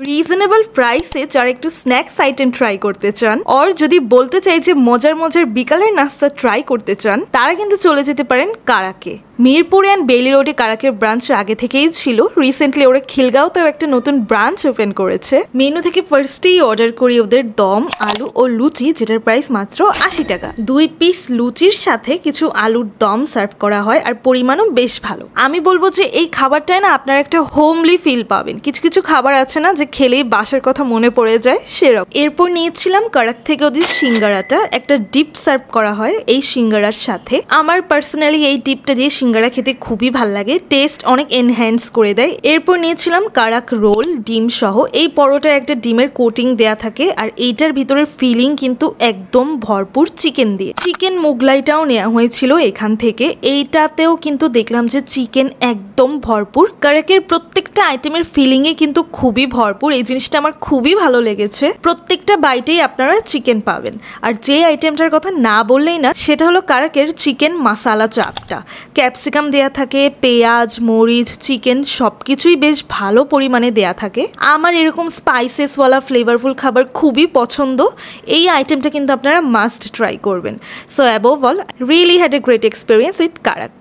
Reasonable প্রাইসে যারা একটু স্ন্যাক্স আইটেম ট্রাই করতে চান আর যদি বলতে চাই যে মজার মজার বিকালের নাস্তা ট্রাই করতে চান তারা কিন্তু চলে যেতে পারেন কারাকে। মিরপুর অ্যান্ড বেইলি রোডে কারাকের ব্রাঞ্চ আগে থেকেই ছিল, রিসেন্টলি ওরা খিলগাঁওতেও একটা নতুন ব্রাঞ্চ ওপেন করেছে। মেনু থেকে ফার্স্টেই অর্ডার করি ওদের দম, আলু ও লুচি, যেটার প্রাইস মাত্র 80 টাকা। 2 পিস লুচির সাথে কিছু আলুর দম সার্ভ করা হয় আর পরিমাণও বেশ ভালো। আমি বলবো যে এই খাবারটায় না আপনারা একটা হোমলি ফিল পাবেন। কিছু কিছু খাবার আছে না যে খেলেই বাসার কথা মনে পড়ে যায়, সেরকম। এরপর নিয়েছিলাম কারাক থেকে ওদের সিঙ্গারাটা, একটা ডিপ সার্ভ করা হয় এই সিঙ্গারার সাথে। আমার পার্সোনালি এই ডিপটা দিয়ে সিঙ্গারা খেতে খুবই ভাল লাগে, টেস্ট অনেক এনহ্যান্স করে দেয়। এরপর নিয়েছিলাম কারাক রোল ডিম সহ। এই পরোটায় একটা ডিমের কোটিং দেয়া থাকে আর এইটার ভিতরের ফিলিং কিন্তু একদম ভরপুর চিকেন দিয়ে। চিকেন মোগলাইটাও নেওয়া হয়েছিল এখান থেকে, এইটাতেও কিন্তু দেখলাম যে চিকেন একদম ভরপুর। কারাকের প্রত্যেকটা আইটেমের ফিলিংয়ে কিন্তু খুবই ভরপুর, এই জিনিসটা আমার খুবই ভালো লেগেছে। প্রত্যেকটা বাইটেই আপনারা চিকেন পাবেন। আর যে আইটেমটার কথা না বললেই না সেটা হলো কারাকের চিকেন মাসালা চাপটা। ক্যাপসিকাম দেয়া থাকে, পেঁয়াজ, মরিচ, চিকেন সবকিছুই বেশ ভালো পরিমাণে দেয়া থাকে। আমার এরকম স্পাইসেসওয়ালা ফ্লেভারফুল খাবার খুবই পছন্দ, এই আইটেমটা কিন্তু আপনারা মাস্ট ট্রাই করবেন। So above all really had a great experience with কারাক।